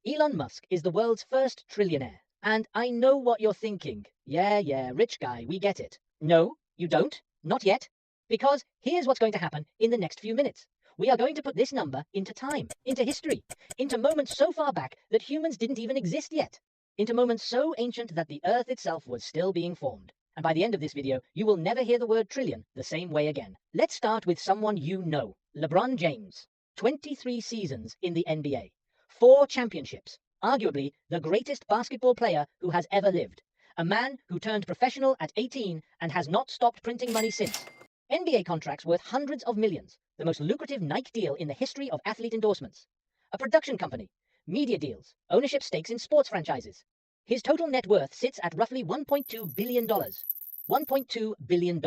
Elon Musk is the world's first trillionaire. And I know what you're thinking. Yeah, rich guy, we get it. No, you don't. Not yet. Because here's what's going to happen in the next few minutes. We are going to put this number into time, into history, into moments so far back that humans didn't even exist yet, into moments so ancient that the Earth itself was still being formed. And by the end of this video, you will never hear the word trillion the same way again. Let's start with someone you know, LeBron James. 23 seasons in the NBA. 4 championships, arguably the greatest basketball player who has ever lived. A man who turned professional at 18 and has not stopped printing money since. NBA contracts worth hundreds of millions, the most lucrative Nike deal in the history of athlete endorsements. A production company, media deals, ownership stakes in sports franchises. His total net worth sits at roughly $1.2 billion. $1.2 billion.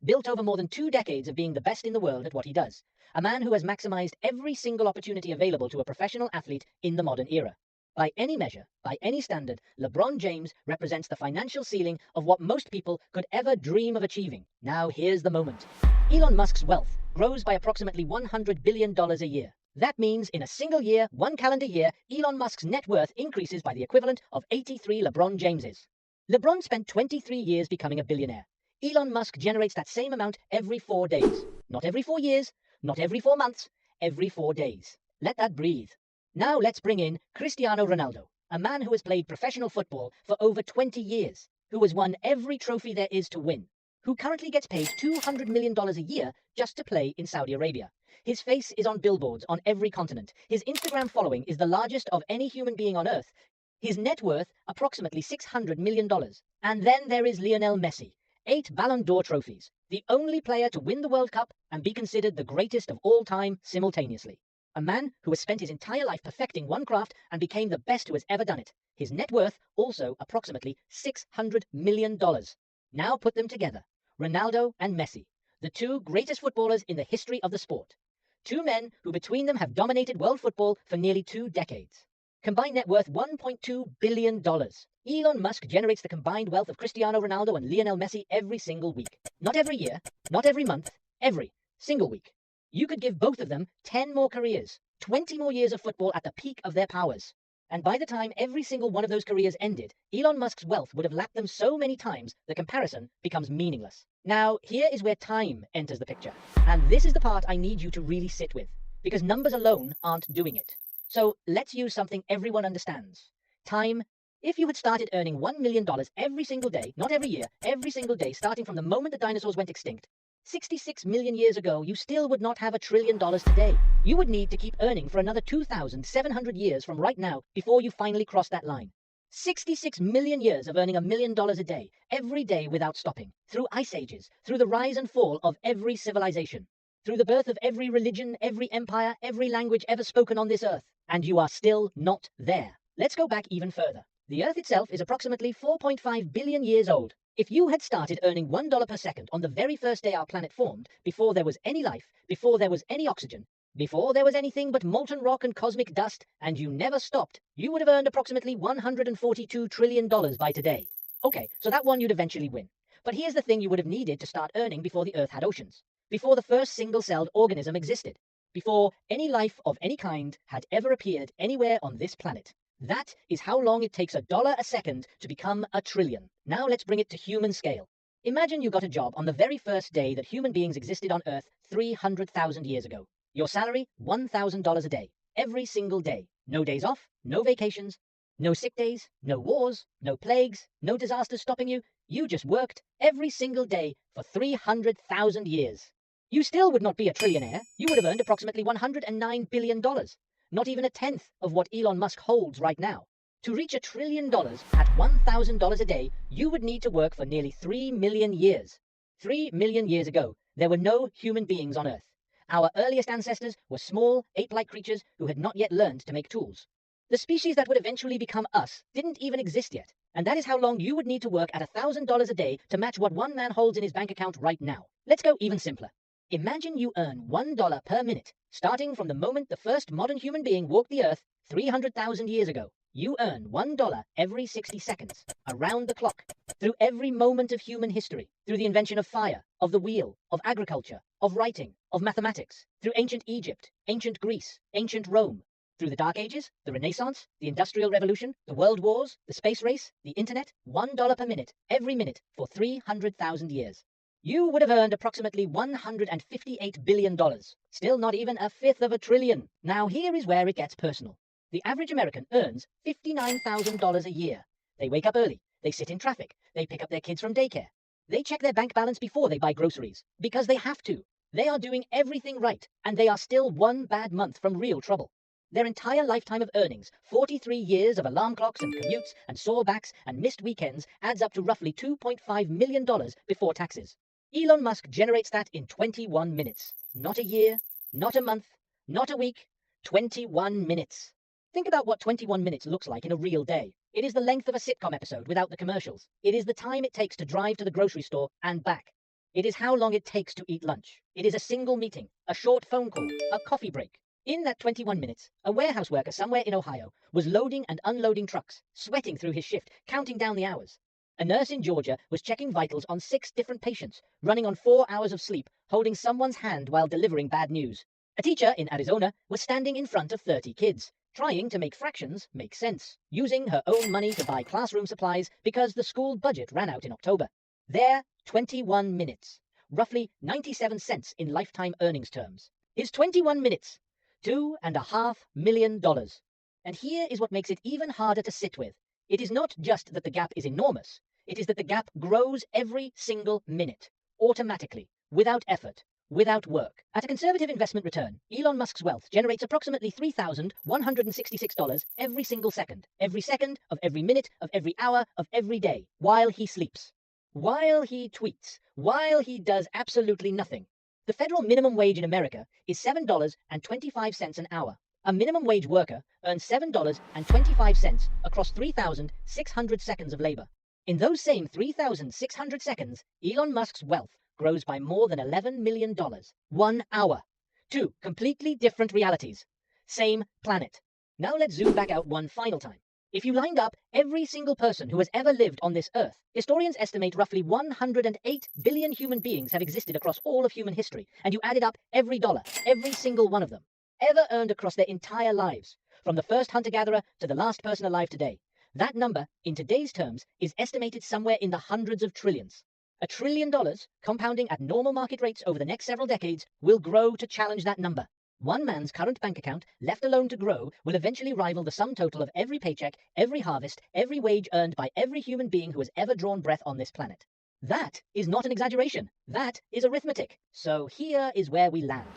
Built over more than 2 decades of being the best in the world at what he does. A man who has maximized every single opportunity available to a professional athlete in the modern era. By any measure, by any standard, LeBron James represents the financial ceiling of what most people could ever dream of achieving. Now here's the moment. Elon Musk's wealth grows by approximately $100 billion a year. That means in a single year, 1 calendar year, Elon Musk's net worth increases by the equivalent of 83 LeBron Jameses. LeBron spent 23 years becoming a billionaire. Elon Musk generates that same amount every 4 days. Not every 4 years, not every 4 months, every 4 days. Let that breathe. Now let's bring in Cristiano Ronaldo, a man who has played professional football for over 20 years, who has won every trophy there is to win, who currently gets paid $200 million a year just to play in Saudi Arabia. His face is on billboards on every continent. His Instagram following is the largest of any human being on earth. His net worth, approximately $600 million. And then there is Lionel Messi. 8 Ballon d'Or trophies, the only player to win the World Cup and be considered the greatest of all time simultaneously. A man who has spent his entire life perfecting one craft and became the best who has ever done it. His net worth also approximately $600 million. Now put them together. Ronaldo and Messi, the 2 greatest footballers in the history of the sport. 2 men who between them have dominated world football for nearly 2 decades. Combined net worth $1.2 billion. Elon Musk generates the combined wealth of Cristiano Ronaldo and Lionel Messi every single week. Not every year, not every month, every single week. You could give both of them 10 more careers, 20 more years of football at the peak of their powers. And by the time every single one of those careers ended, Elon Musk's wealth would have lapped them so many times the comparison becomes meaningless. Now, here is where time enters the picture. And this is the part I need you to really sit with, because numbers alone aren't doing it. So let's use something everyone understands. Time. If you had started earning $1 million every single day, not every year, every single day, starting from the moment the dinosaurs went extinct, 66 million years ago, you still would not have $1 trillion today. You would need to keep earning for another 2,700 years from right now before you finally cross that line. 66 million years of earning $1 million a day, every day without stopping, through ice ages, through the rise and fall of every civilization, through the birth of every religion, every empire, every language ever spoken on this earth. And you are still not there. Let's go back even further. The Earth itself is approximately 4.5 billion years old. If you had started earning $1 per second on the very first day our planet formed, before there was any life, before there was any oxygen, before there was anything but molten rock and cosmic dust, and you never stopped, you would have earned approximately $142 trillion by today. Okay, so that one you'd eventually win. But here's the thing you would have needed to start earning before the Earth had oceans, before the first single-celled organism existed, before any life of any kind had ever appeared anywhere on this planet. That is how long it takes $1 a second to become $1 trillion. Now let's bring it to human scale. Imagine you got a job on the very first day that human beings existed on Earth 300,000 years ago. Your salary, $1,000 a day. Every single day. No days off, no vacations, no sick days, no wars, no plagues, no disasters stopping you. You just worked every single day for 300,000 years. You still would not be a trillionaire. You would have earned approximately $109 billion. Not even a tenth of what Elon Musk holds right now. To reach $1 trillion at $1,000 a day, you would need to work for nearly 3 million years. 3 million years ago, there were no human beings on Earth. Our earliest ancestors were small, ape-like creatures who had not yet learned to make tools. The species that would eventually become us didn't even exist yet. And that is how long you would need to work at $1,000 a day to match what one man holds in his bank account right now. Let's go even simpler. Imagine you earn $1 per minute, starting from the moment the first modern human being walked the Earth 300,000 years ago. You earn $1 every 60 seconds, around the clock, through every moment of human history, through the invention of fire, of the wheel, of agriculture, of writing, of mathematics, through ancient Egypt, ancient Greece, ancient Rome, Through the Dark Ages, the Renaissance, the Industrial Revolution, the World Wars, the space race, the internet, $1 per minute, every minute, for 300,000 years. You would have earned approximately $158 billion. Still not even a fifth of a trillion. Now here is where it gets personal. The average American earns $59,000 a year. They wake up early, they sit in traffic, they pick up their kids from daycare. They check their bank balance before they buy groceries, because they have to. They are doing everything right, and they are still one bad month from real trouble. Their entire lifetime of earnings, 43 years of alarm clocks and commutes and sore backs and missed weekends, adds up to roughly $2.5 million before taxes. Elon Musk generates that in 21 minutes. Not a year, not a month, not a week, 21 minutes. Think about what 21 minutes looks like in a real day. It is the length of a sitcom episode without the commercials. It is the time it takes to drive to the grocery store and back. It is how long it takes to eat lunch. It is a single meeting, a short phone call, a coffee break. In that 21 minutes, a warehouse worker somewhere in Ohio was loading and unloading trucks, sweating through his shift, counting down the hours. A nurse in Georgia was checking vitals on 6 different patients, running on 4 hours of sleep, holding someone's hand while delivering bad news. A teacher in Arizona was standing in front of 30 kids, trying to make fractions make sense, using her own money to buy classroom supplies because the school budget ran out in October. There, 21 minutes, roughly 97 cents in lifetime earnings terms. Is 21 minutes $2.5 million. And here is what makes it even harder to sit with. It is not just that the gap is enormous, it is that the gap grows every single minute, automatically, without effort, without work. At a conservative investment return, Elon Musk's wealth generates approximately $3,166 every single second of every minute, of every hour, of every day, while he sleeps, while he tweets, while he does absolutely nothing. The federal minimum wage in America is $7.25 an hour. A minimum wage worker earns $7.25 across 3,600 seconds of labor. In those same 3,600 seconds, Elon Musk's wealth grows by more than $11 million. 1 hour. 2 completely different realities. Same planet. Now let's zoom back out one final time. If you lined up every single person who has ever lived on this earth, historians estimate roughly 108 billion human beings have existed across all of human history, and you added up every dollar, every single one of them, ever earned across their entire lives, from the first hunter-gatherer to the last person alive today. That number, in today's terms, is estimated somewhere in the hundreds of trillions. $1 trillion, compounding at normal market rates over the next several decades, will grow to challenge that number. One man's current bank account, left alone to grow, will eventually rival the sum total of every paycheck, every harvest, every wage earned by every human being who has ever drawn breath on this planet. That is not an exaggeration. That is arithmetic. So here is where we land.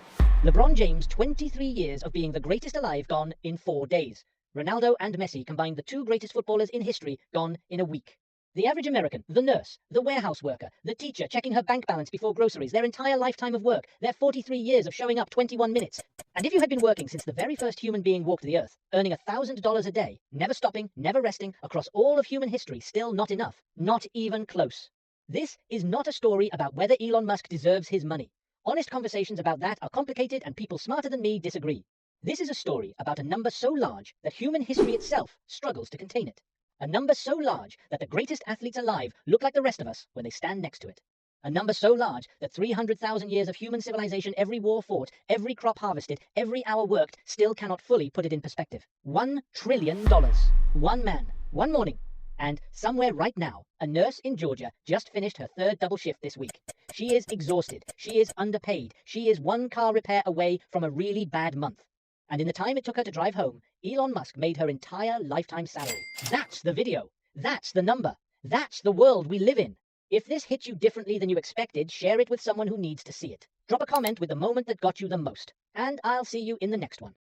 LeBron James, 23 years of being the greatest alive, gone in 4 days. Ronaldo and Messi combined, the 2 greatest footballers in history, gone in a week. The average American, the nurse, the warehouse worker, the teacher checking her bank balance before groceries, their entire lifetime of work, their 43 years of showing up 21 minutes. And if you had been working since the very first human being walked the earth, earning $1,000 a day, never stopping, never resting, across all of human history, still not enough, not even close. This is not a story about whether Elon Musk deserves his money. Honest conversations about that are complicated, and people smarter than me disagree. This is a story about a number so large that human history itself struggles to contain it. A number so large that the greatest athletes alive look like the rest of us when they stand next to it. A number so large that 300,000 years of human civilization, every war fought, every crop harvested, every hour worked, still cannot fully put it in perspective. $1 trillion. One man, one morning. And somewhere right now, a nurse in Georgia just finished her 3rd double shift this week. She is exhausted. She is underpaid. She is 1 car repair away from a really bad month. And in the time it took her to drive home, Elon Musk made her entire lifetime salary. That's the video. That's the number. That's the world we live in. If this hit you differently than you expected, share it with someone who needs to see it. Drop a comment with the moment that got you the most. And I'll see you in the next one.